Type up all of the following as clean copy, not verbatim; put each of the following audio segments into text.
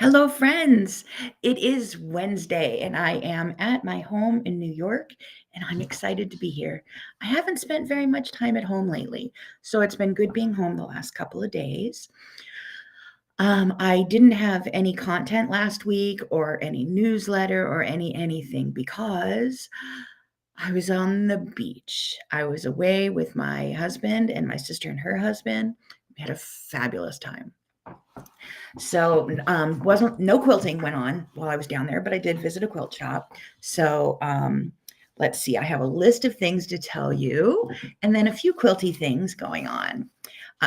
Hello, friends. It is Wednesday, and I am at my home in New York, and I'm excited to be here. I haven't spent very much time at home lately, so it's been good being home the last couple of days. I didn't have any content last week or any newsletter or anything because I was on the beach. I was away with my husband and my sister and her husband. We had a fabulous time. So wasn't no quilting went on while I was down there, but I did visit a quilt shop. So let's see, I have a list of things to tell you, and then a few quilty things going on.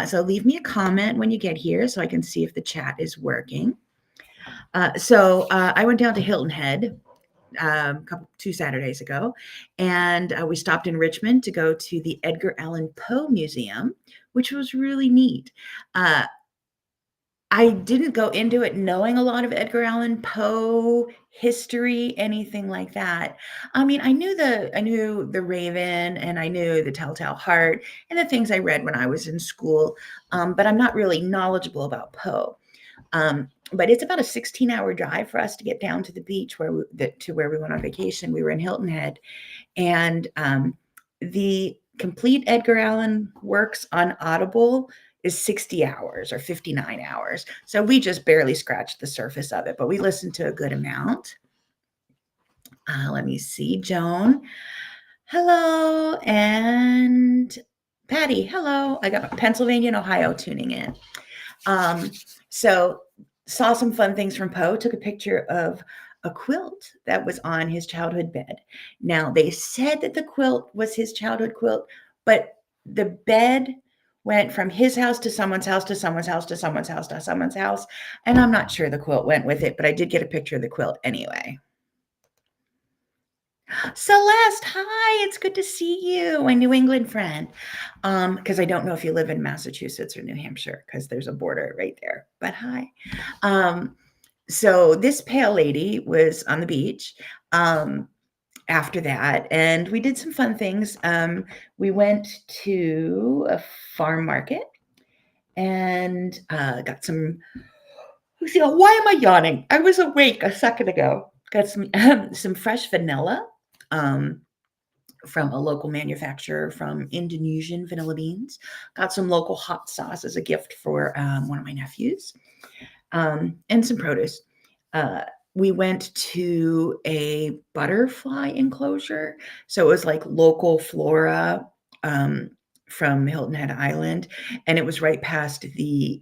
So leave me a comment when you get here so I can see if the chat is working. I went down to Hilton Head 2 Saturdays ago, and we stopped in Richmond to go to the Edgar Allan Poe Museum, which was really neat. I didn't go into it knowing a lot of Edgar Allan Poe history, anything like that. I mean, I knew the Raven, and I knew the Telltale Heart, and the things I read when I was in school, but I'm not really knowledgeable about Poe. But it's about a 16-hour drive for us to get down to the beach to where we went on vacation. We were in Hilton Head, and the complete Edgar Allan works on Audible is 60 hours or 59 hours. So we just barely scratched the surface of it, but we listened to a good amount. Let me see, Joan. Hello. And Patty, hello. I got Pennsylvania and Ohio tuning in. So saw some fun things from Poe, took a picture of a quilt that was on his childhood bed. Now, they said that the quilt was his childhood quilt, but the bed went from his house to someone's house to someone's house to someone's house to someone's house, and I'm not sure the quilt went with it, but I did get a picture of the quilt anyway. Celeste, hi, it's good to see you, my New England friend. Because I don't know if you live in Massachusetts or New Hampshire, because there's a border right there. But hi. So this pale lady was on the beach after that, and we did some fun things. We went to a farm market and got some. Why am I yawning? I was awake a second ago. Got some fresh vanilla. From a local manufacturer from Indonesian vanilla beans. Got some local hot sauce as a gift for one of my nephews, and some produce. We went to a butterfly enclosure. So it was like local flora from Hilton Head Island, and it was right past the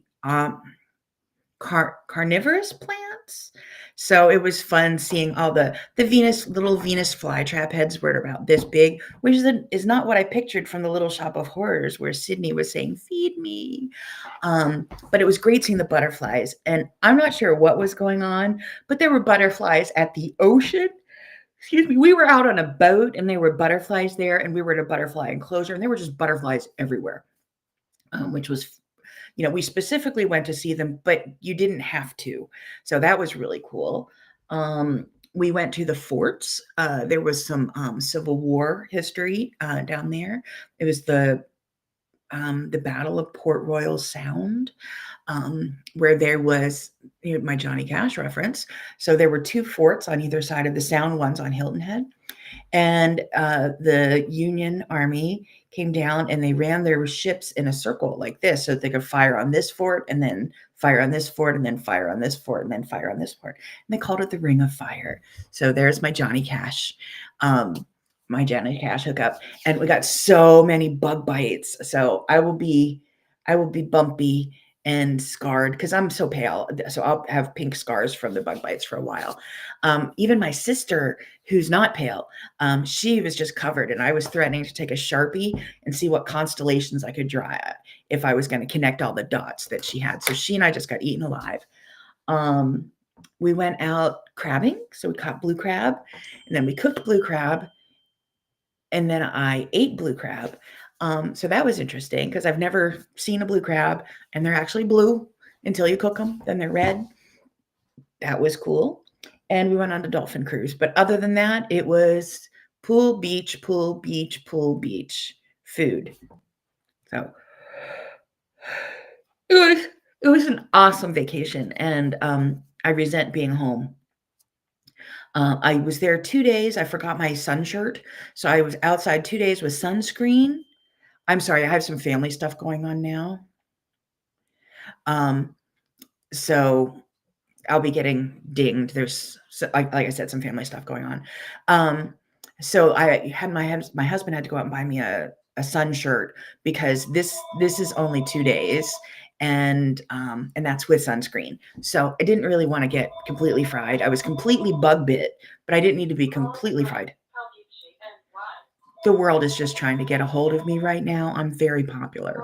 carnivorous plants. So it was fun seeing all the little Venus flytrap heads were about this big, which is not what I pictured from the Little Shop of Horrors where Sydney was saying, feed me. But it was great seeing the butterflies. And I'm not sure what was going on, but there were butterflies at the ocean. Excuse me. We were out on a boat and there were butterflies there, and we were at a butterfly enclosure, and there were just butterflies everywhere, which was we specifically went to see them, but you didn't have to. So that was really cool. We went to the forts. There was some Civil War history down there. It was the Battle of Port Royal Sound, where there was my Johnny Cash reference. So there were two forts on either side of the Sound, one's on Hilton Head. And the Union Army came down and they ran their ships in a circle like this so that they could fire on this fort and then fire on this fort and then fire on this fort and then fire on this fort. And they called it the Ring of Fire. So there's my Johnny Cash, hookup. And we got so many bug bites. So I will be bumpy and scarred because I'm so pale. So I'll have pink scars from the bug bites for a while. Even my sister, who's not pale, she was just covered, and I was threatening to take a Sharpie and see what constellations I could draw if I was going to connect all the dots that she had. So she and I just got eaten alive. We went out crabbing. So we caught blue crab, and then we cooked blue crab, and then I ate blue crab. So that was interesting because I've never seen a blue crab, and they're actually blue until you cook them. Then they're red. That was cool. And we went on a dolphin cruise. But other than that, it was pool, beach, pool, beach, pool, beach, food. So it was an awesome vacation. And I resent being home. I was there 2 days. I forgot my sun shirt, so I was outside 2 days with sunscreen. I'm sorry, I have some family stuff going on now. Um, so I'll be getting dinged. There's like I said, some family stuff going on. So I had my husband had to go out and buy me a sun shirt because this is only 2 days and that's with sunscreen. So I didn't really want to get completely fried. I was completely bug bit, but I didn't need to be completely fried. The world is just trying to get a hold of me right now. I'm very popular.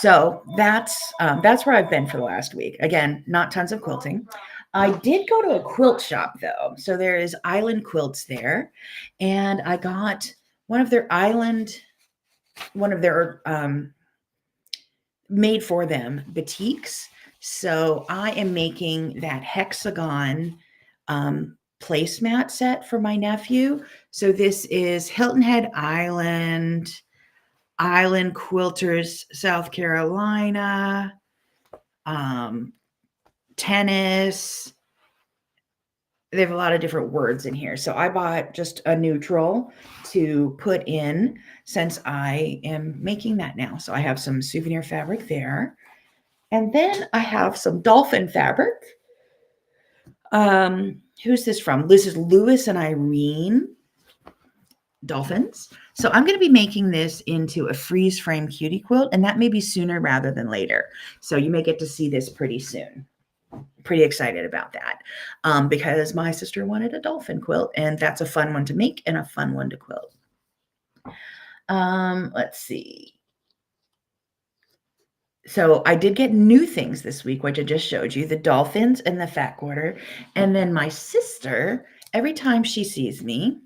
So that's where I've been for the last week. Again, not tons of quilting. I did go to a quilt shop though. So there is Island Quilts there, and I got one of their made for them batiks. So I am making that hexagon placemat set for my nephew. So this is Hilton Head Island Quilters, South Carolina, tennis. They have a lot of different words in here. So I bought just a neutral to put in since I am making that now. So I have some souvenir fabric there. And then I have some dolphin fabric. Who's this from? This is Lewis and Irene dolphins. So I'm going to be making this into a freeze frame cutie quilt, and that may be sooner rather than later. So you may get to see this pretty soon. Pretty excited about that because my sister wanted a dolphin quilt, and that's a fun one to make and a fun one to quilt. Let's see. So I did get new things this week, which I just showed you, the dolphins and the fat quarter. And then my sister, every time she sees me,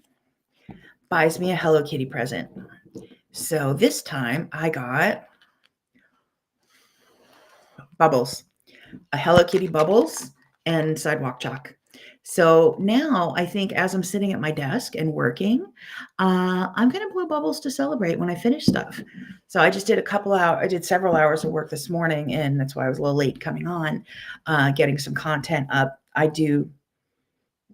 buys me a Hello Kitty present. So this time I got Bubbles, a Hello Kitty Bubbles and sidewalk chalk. So now I think as I'm sitting at my desk and working, I'm going to blow bubbles to celebrate when I finish stuff. So I just did I did several hours of work this morning, and that's why I was a little late coming on, getting some content up. I do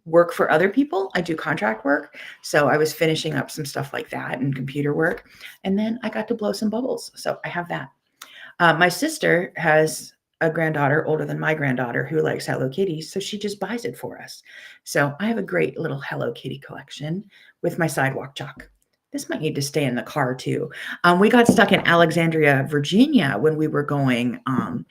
work for other people. I do contract work. So I was finishing up some stuff like that and computer work. And then I got to blow some bubbles. So I have that. My sister has a granddaughter older than my granddaughter who likes Hello Kitty, so she just buys it for us. So I have a great little Hello Kitty collection with my sidewalk chalk. This might need to stay in the car too. We got stuck in Alexandria, Virginia when we were going on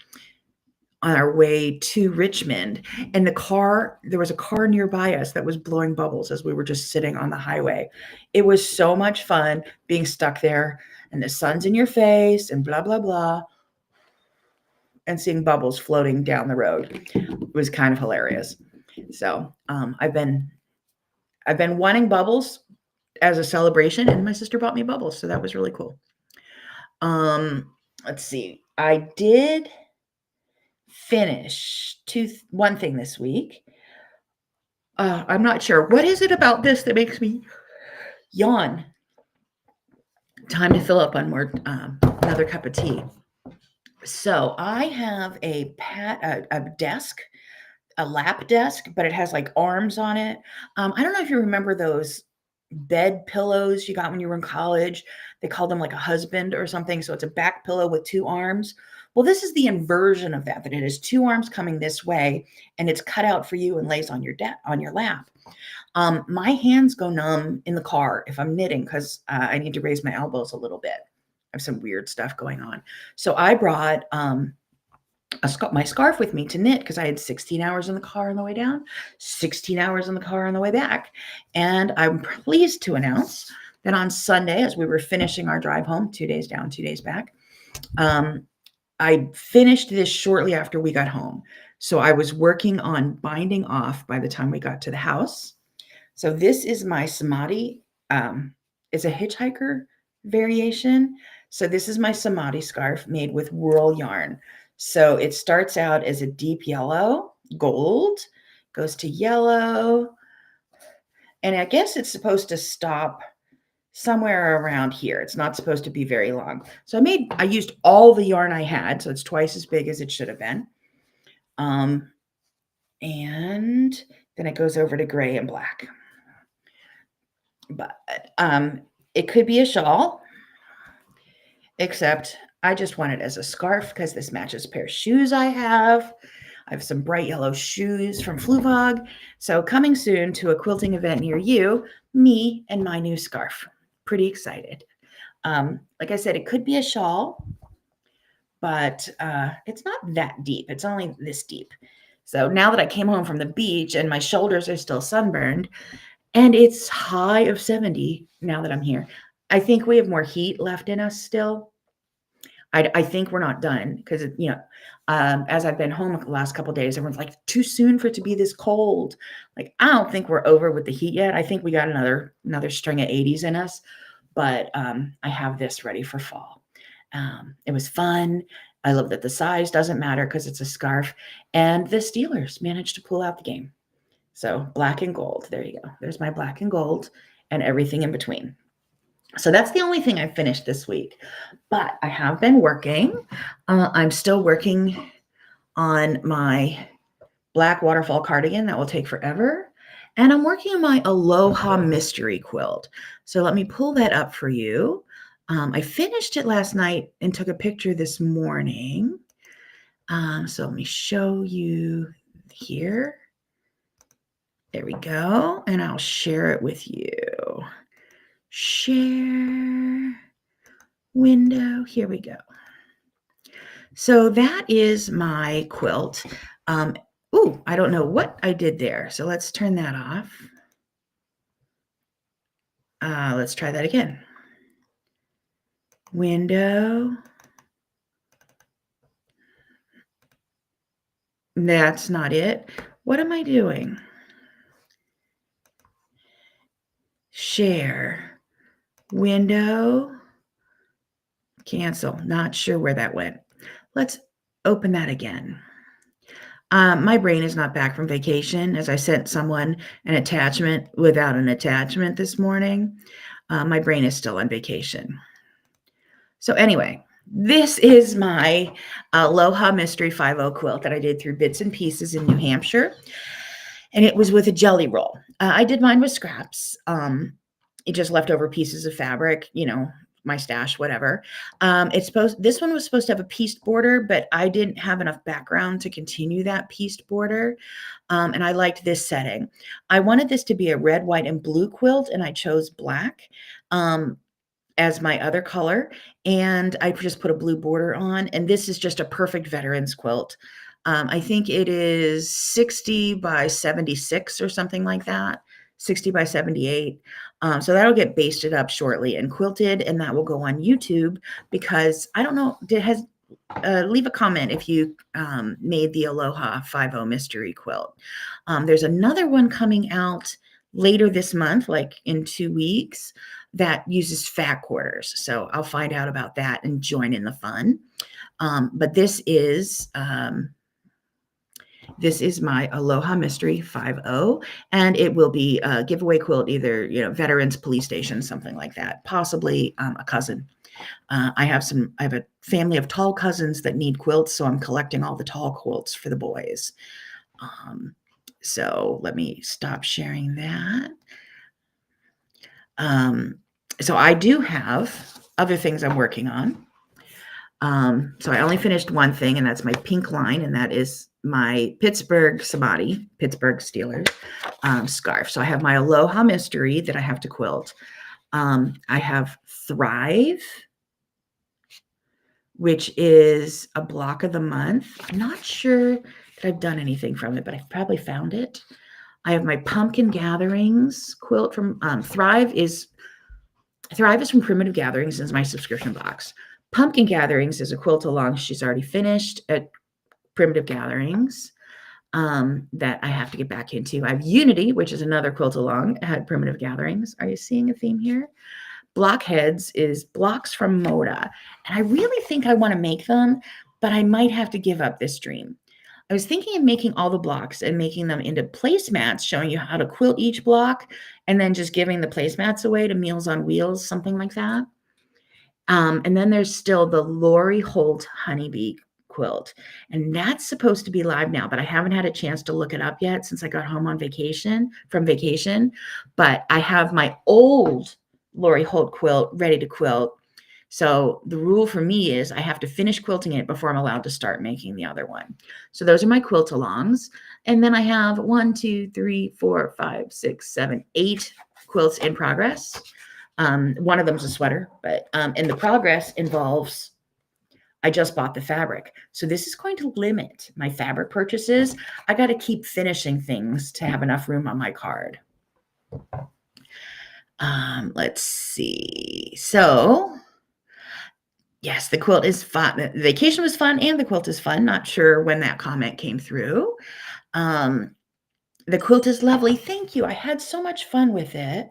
our way to Richmond, and there was a car nearby us that was blowing bubbles as we were just sitting on the highway. It was so much fun being stuck there, and the sun's in your face and blah, blah, blah, and seeing bubbles floating down the road. It was kind of hilarious. So I've been wanting bubbles as a celebration, and my sister bought me bubbles, so that was really cool. Let's see. I did finish one thing this week. I'm not sure. What is it about this that makes me yawn? Time to fill up on more another cup of tea. So I have a desk, a lap desk, but it has like arms on it. I don't know if you remember those bed pillows you got when you were in college. They called them like a husband or something. So it's a back pillow with two arms. Well, this is the inversion of that it has two arms coming this way, and it's cut out for you and lays on your lap. My hands go numb in the car if I'm knitting because I need to raise my elbows a little bit. I have some weird stuff going on. So I brought my scarf with me to knit because I had 16 hours in the car on the way down, 16 hours in the car on the way back. And I'm pleased to announce that on Sunday, as we were finishing our drive home, 2 days down, 2 days back, I finished this shortly after we got home. So I was working on binding off by the time we got to the house. So this is my samadhi. It's a hitchhiker variation. So this is my samadhi scarf made with wool yarn. So it starts out as a deep yellow, gold, goes to yellow, and I guess it's supposed to stop somewhere around here. It's not supposed to be very long. So I used all the yarn I had, so it's twice as big as it should have been. And then it goes over to gray and black. But it could be a shawl, except I just want it as a scarf because this matches a pair of shoes I have. I have some bright yellow shoes from Fluvog. So coming soon to a quilting event near you, me and my new scarf. Pretty excited. Like I said, it could be a shawl, but it's not that deep. It's only this deep. So now that I came home from the beach and my shoulders are still sunburned, and it's high of 70 now that I'm here, I think we have more heat left in us still. I think we're not done because, as I've been home the last couple of days, everyone's like, too soon for it to be this cold. Like, I don't think we're over with the heat yet. I think we got another string of 80s in us, but I have this ready for fall. It was fun. I love that the size doesn't matter because it's a scarf, and the Steelers managed to pull out the game. So black and gold. There you go. There's my black and gold and everything in between. So that's the only thing I finished this week, but I have been working. I'm still working on my black waterfall cardigan that will take forever. And I'm working on my Aloha mystery quilt. So let me pull that up for you. I finished it last night and took a picture this morning. So let me show you here. There we go. And I'll share it with you. Share window. Here we go. So that is my quilt. I don't know what I did there. So let's turn that off. Let's try that again. Window. That's not it. What am I doing? Share. Window. Cancel. Not sure where that went. Let's open that again. My brain is not back from vacation, as I sent someone an attachment without an attachment this morning. My brain is still on vacation. So anyway, this is my Aloha Mystery 5.0 quilt that I did through Bits and Pieces in New Hampshire. And it was with a jelly roll. I did mine with scraps. It just leftover pieces of fabric, my stash, whatever. This one was supposed to have a pieced border, but I didn't have enough background to continue that pieced border. And I liked this setting. I wanted this to be a red, white, and blue quilt, and I chose black as my other color. And I just put a blue border on, and this is just a perfect veterans quilt. I think it is 60 by 76 or something like that. 60 by 78. So that'll get basted up shortly and quilted, and that will go on YouTube because I don't know, leave a comment if you made the Aloha 5.0 mystery quilt. There's another one coming out later this month, like in 2 weeks, that uses fat quarters. So I'll find out about that and join in the fun. But this is my Aloha Mystery 5.0, and it will be a giveaway quilt, either, veterans, police station, something like that, possibly a cousin. I have a family of tall cousins that need quilts, so I'm collecting all the tall quilts for the boys. So let me stop sharing that. So I do have other things I'm working on. So I only finished one thing, and that's my pink line, and that is my Pittsburgh Steelers scarf. So I have my Aloha Mystery that I have to quilt. I have Thrive, which is a block of the month. I'm not sure that I've done anything from it, but I've probably found it. I have my Pumpkin Gatherings quilt from Thrive is from Primitive Gatherings, is my subscription box. Pumpkin Gatherings is a quilt along she's already finished at Primitive Gatherings that I have to get back into. I have Unity, which is another quilt along at Primitive Gatherings. Are you seeing a theme here? Blockheads is blocks from Moda. And I really think I want to make them, but I might have to give up this dream. I was thinking of making all the blocks and making them into placemats, showing you how to quilt each block, and then just giving the placemats away to Meals on Wheels, something like that. And then there's still the Lori Holt Honeybee quilt. And that's supposed to be live now, but I haven't had a chance to look it up yet since I got home on vacation from vacation. But I have my old Lori Holt quilt ready to quilt. So the rule for me is I have to finish quilting it before I'm allowed to start making the other one. So those are my quilt alongs. And then I have 1, 2, 3, 4, 5, 6, 7, 8 quilts in progress. One of them's a sweater, but and the progress involves I just bought the fabric. So this is going to limit my fabric purchases. I got to keep finishing things to have enough room on my card. Let's see. So yes, the quilt is fun. The vacation was fun and the quilt is fun. Not sure when that comment came through. The quilt is lovely. Thank you. I had so much fun with it.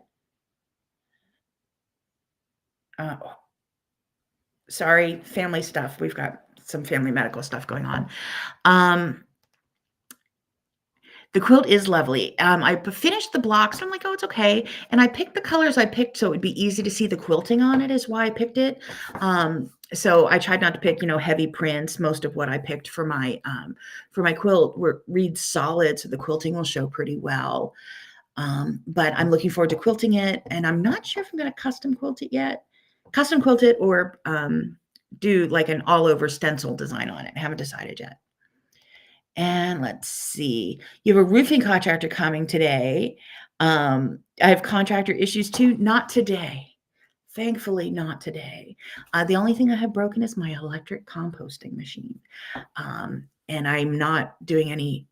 Sorry, family stuff. We've got some family medical stuff going on. The quilt is lovely. I finished the blocks. And I'm like, oh, it's okay. And I picked the colors I picked so it would be easy to see the quilting on it is why I picked it. So I tried not to pick, heavy prints. Most of what I picked for my quilt reads solid, so the quilting will show pretty well. But I'm looking forward to quilting it, and I'm not sure if I'm going to custom quilt it yet. Custom quilt it or do like an all-over stencil design on it. I haven't decided yet. And let's see. You have a roofing contractor coming today. I have contractor issues too. Not today. Thankfully, not today. The only thing I have broken is my electric composting machine. And I'm not doing any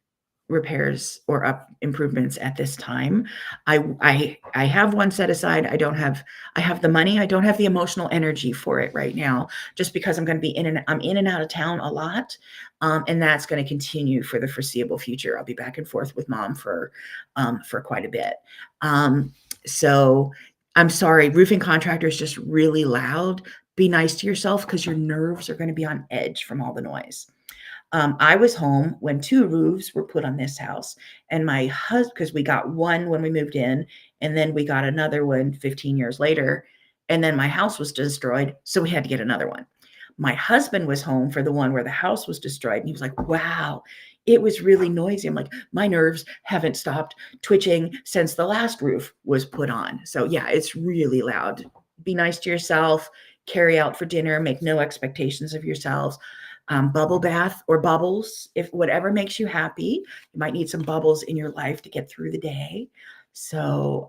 repairs or improvements at this time. I have one set aside. I have the money. I don't have the emotional energy for it right now, just because I'm going to be I'm in and out of town a lot. And that's going to continue for the foreseeable future. I'll be back and forth with mom for quite a bit. So I'm sorry, roofing contractor is just really loud. Be nice to yourself because your nerves are going to be on edge from all the noise. I was home when 2 roofs were put on this house, and my husband, because we got one when we moved in, and then we got another one 15 years later, and then my house was destroyed, so we had to get another one. My husband was home for the one where the house was destroyed, and he was like, wow, it was really noisy. I'm like, my nerves haven't stopped twitching since the last roof was put on. So yeah, it's really loud. Be nice to yourself, carry out for dinner, make no expectations of yourselves. Bubble bath or bubbles, if whatever makes you happy. You might need some bubbles in your life to get through the day. So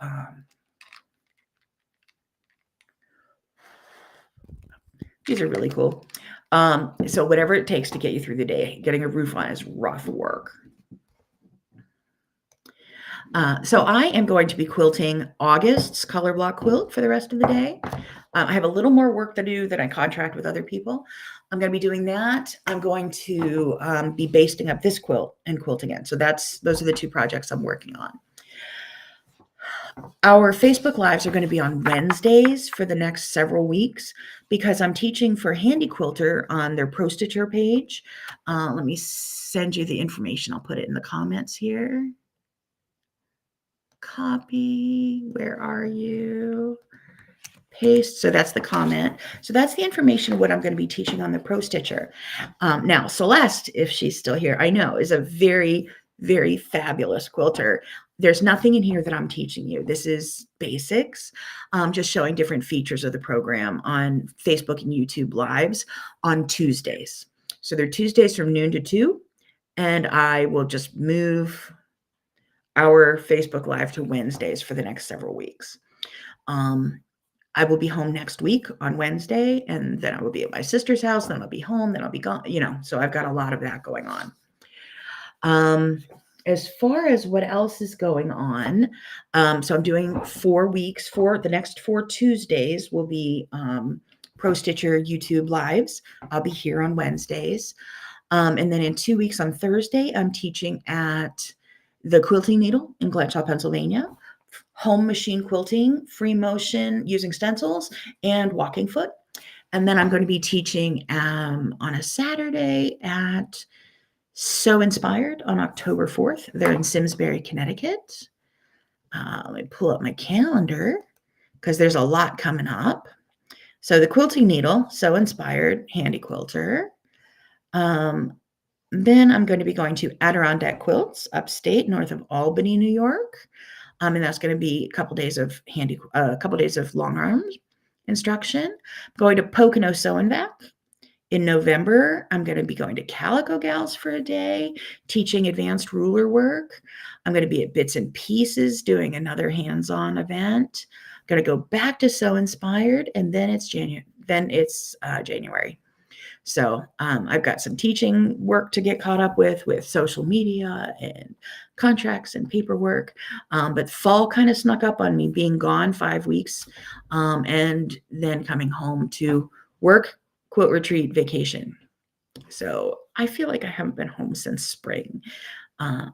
these are really cool. So whatever it takes to get you through the day, getting a roof on is rough work. So I am going to be quilting August's color block quilt for the rest of the day. I have a little more work to do that I contract with other people. I'm going to be doing that. I'm going to be basting up this quilt and quilting it. So those are the 2 projects I'm working on. Our Facebook Lives are going to be on Wednesdays for the next several weeks because I'm teaching for Handy Quilter on their Pro Stitcher page. Let me send you the information. I'll put it in the comments here. Copy. Where are you? Paste. So that's the comment. So that's the information of what I'm going to be teaching on the Pro Stitcher. Now, Celeste, if she's still here, I know is a very, very fabulous quilter. There's nothing in here that I'm teaching you. This is basics, just showing different features of the program on Facebook and YouTube Lives on Tuesdays. So they're Tuesdays from noon to 2, and I will just move our Facebook Live to Wednesdays for the next several weeks. I will be home next week on Wednesday, and then I will be at my sister's house, then I'll be home, then I'll be gone, so I've got a lot of that going on. As far as what else is going on, so I'm doing 4 weeks. The next 4 Tuesdays will be Pro Stitcher YouTube Lives. I'll be here on Wednesdays. And then in 2 weeks on Thursday, I'm teaching at the Quilting Needle in Glenshaw, Pennsylvania. Home machine quilting, free motion using stencils, and walking foot. And then I'm going to be teaching on a Saturday at So Inspired on October 4th. They're in Simsbury, Connecticut. Let me pull up my calendar because there's a lot coming up. So the Quilting Needle, So Inspired, Handy Quilter. Um, then I'm going to be going to Adirondack Quilts upstate north of Albany, New York. And that's going to be a couple days of long arm instruction. I'm going to Pocono Sew and Vac. In November, I'm going to be going to Calico Gals for a day, teaching advanced ruler work. I'm going to be at Bits and Pieces doing another hands-on event. I'm going to go back to Sew Inspired, and then it's January. January. So I've got some teaching work to get caught up with social media and contracts and paperwork. But fall kind of snuck up on me, being gone 5 weeks, and then coming home to work, quilt retreat, vacation. So I feel like I haven't been home since spring. And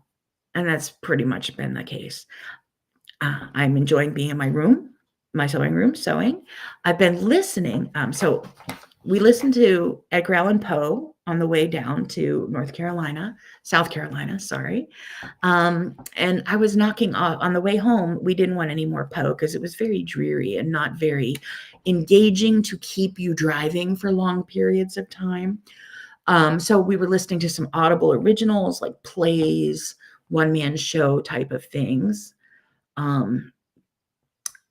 that's pretty much been the case. I'm enjoying being in my sewing room, sewing. I've been listening. So we listened to Edgar Allan Poe on the way down to South Carolina, sorry. And I was knocking off on the way home. We didn't want any more Poe because it was very dreary and not very engaging to keep you driving for long periods of time. So we were listening to some Audible originals, like plays, one-man show type of things.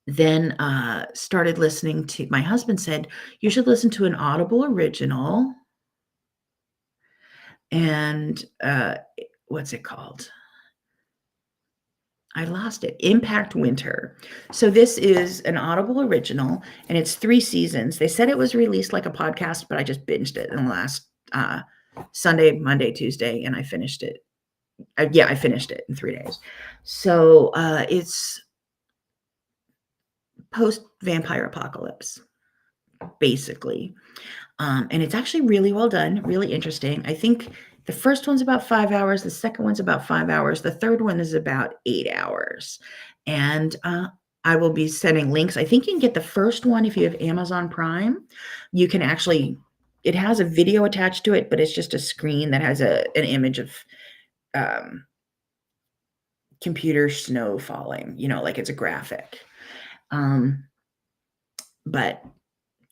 Then started listening to, my husband said, you should listen to an Audible original. And what's it called? I lost it. Impact Winter. So this is an Audible original, and it's 3 seasons. They said it was released like a podcast, but I just binged it in the last Sunday, Monday, Tuesday, and I finished it. I finished it in 3 days. So it's post-vampire apocalypse, basically. And it's actually really well done, really interesting. I think the first one's about 5 hours. The second one's about 5 hours. The third one is about 8 hours. And I will be sending links. I think you can get the first one if you have Amazon Prime. You can actually, it has a video attached to it, but it's just a screen that has an image of computer snow falling, like it's a graphic. But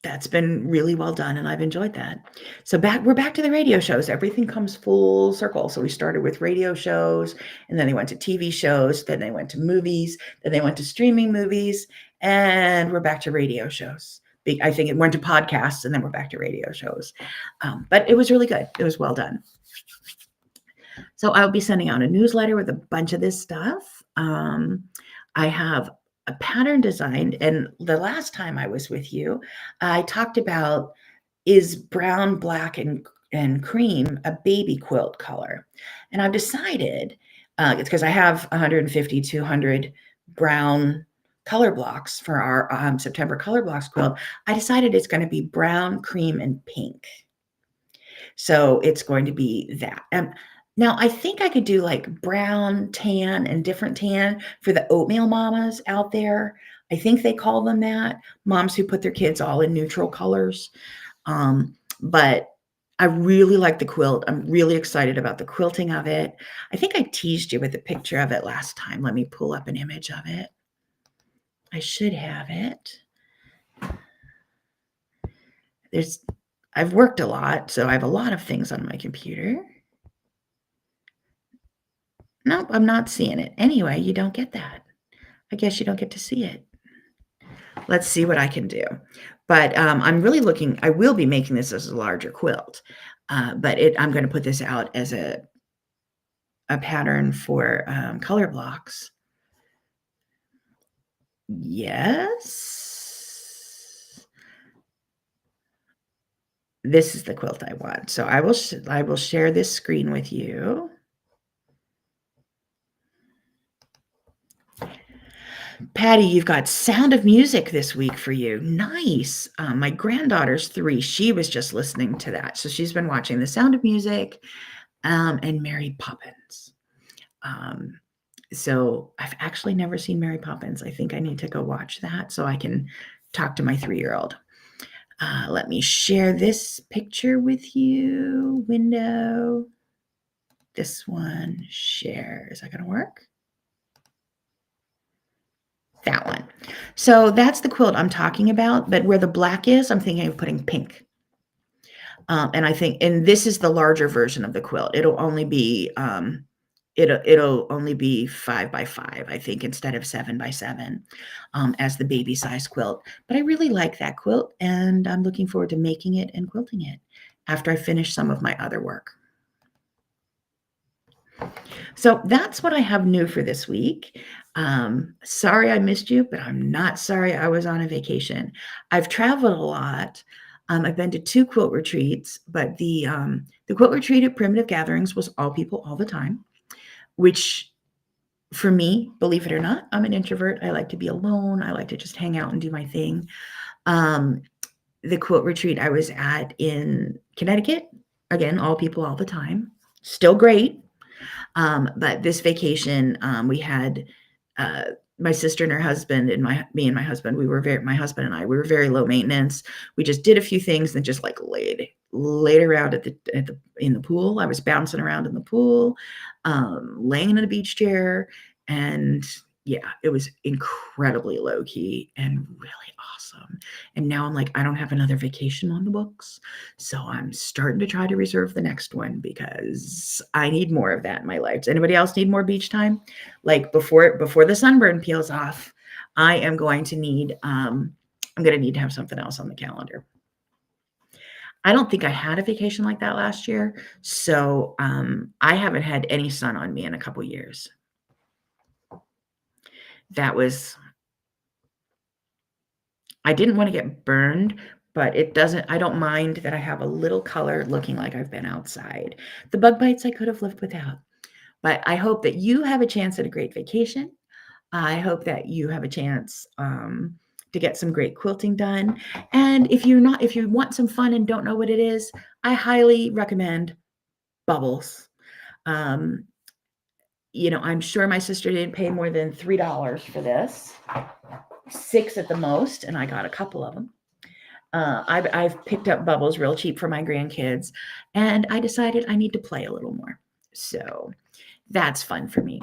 that's been really well done, and I've enjoyed that. So we're back to the radio shows. Everything comes full circle. So we started with radio shows, and then they went to TV shows, then they went to movies, then they went to streaming movies, and we're back to radio shows. I think it went to podcasts, and then we're back to radio shows. But it was really good. It was well done. So I'll be sending out a newsletter with a bunch of this stuff. I have a pattern designed, and the last time I was with you, I talked about, is brown, black, and cream a baby quilt color? And I've decided, it's because I have 150, 200 brown color blocks for our September color blocks quilt. I decided it's going to be brown, cream, and pink. So it's going to be that. Now, I think I could do like brown, tan, and different tan for the oatmeal mamas out there. I think they call them that, moms who put their kids all in neutral colors. But I really like the quilt. I'm really excited about the quilting of it. I think I teased you with a picture of it last time. Let me pull up an image of it. I should have it. I've worked a lot, so I have a lot of things on my computer. Nope, I'm not seeing it. Anyway, you don't get that. I guess you don't get to see it. Let's see what I can do. But I'm really looking, I will be making this as a larger quilt, but I'm going to put this out as a pattern for color blocks. Yes. This is the quilt I want. So I will share this screen with you. Patty, you've got Sound of Music this week for you. Nice. My granddaughter's 3. She was just listening to that. So she's been watching The Sound of Music and Mary Poppins. So I've actually never seen Mary Poppins. I think I need to go watch that so I can talk to my 3-year-old. Let me share this picture with you. Window. This one, share. Is that going to work? That one. So that's the quilt I'm talking about, but where the black is, I'm thinking of putting pink. And I think, and this is the larger version of the quilt. It'll only be 5 by 5, I think, instead of 7 by 7, as the baby size quilt. But I really like that quilt, and I'm looking forward to making it and quilting it after I finish some of my other work. So that's what I have new for this week. Sorry I missed you, but I'm not sorry I was on a vacation. I've traveled a lot. I've been to 2 quilt retreats, but the quilt retreat at Primitive Gatherings was all people all the time, which for me, believe it or not, I'm an introvert. I like to be alone. I like to just hang out and do my thing. Um, the quilt retreat I was at in Connecticut, again, all people all the time, still great. But this vacation, we had uh, my sister and her husband and me and my husband. My husband and I. We were very low maintenance. We just did a few things and just like laid around in the pool. I was bouncing around in the pool, laying in a beach chair, and yeah, it was incredibly low key and really awesome. And now I'm like, I don't have another vacation on the books. So I'm starting to try to reserve the next one because I need more of that in my life. Does anybody else need more beach time? Like before the sunburn peels off, I am going to need I'm going to need to have something else on the calendar. I don't think I had a vacation like that last year, so I haven't had any sun on me in a couple years. That was I didn't want to get burned, but I don't mind that I have a little color looking like I've been outside. The bug bites I could have lived without, but I hope that you have a chance at a great vacation. I hope that you have a chance to get some great quilting done. And if you want some fun and don't know what it is, I highly recommend bubbles. Um, I'm sure my sister didn't pay more than $3 for this, 6 at the most, and I got a couple of them. I've picked up bubbles real cheap for my grandkids, and I decided I need to play a little more. So that's fun for me.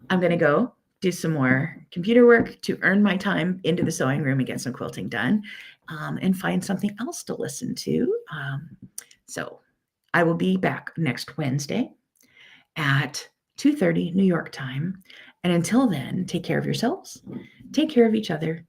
I'm going to go do some more computer work to earn my time into the sewing room and get some quilting done, and find something else to listen to. So I will be back next Wednesday at 2:30 New York time. And until then, take care of yourselves, take care of each other,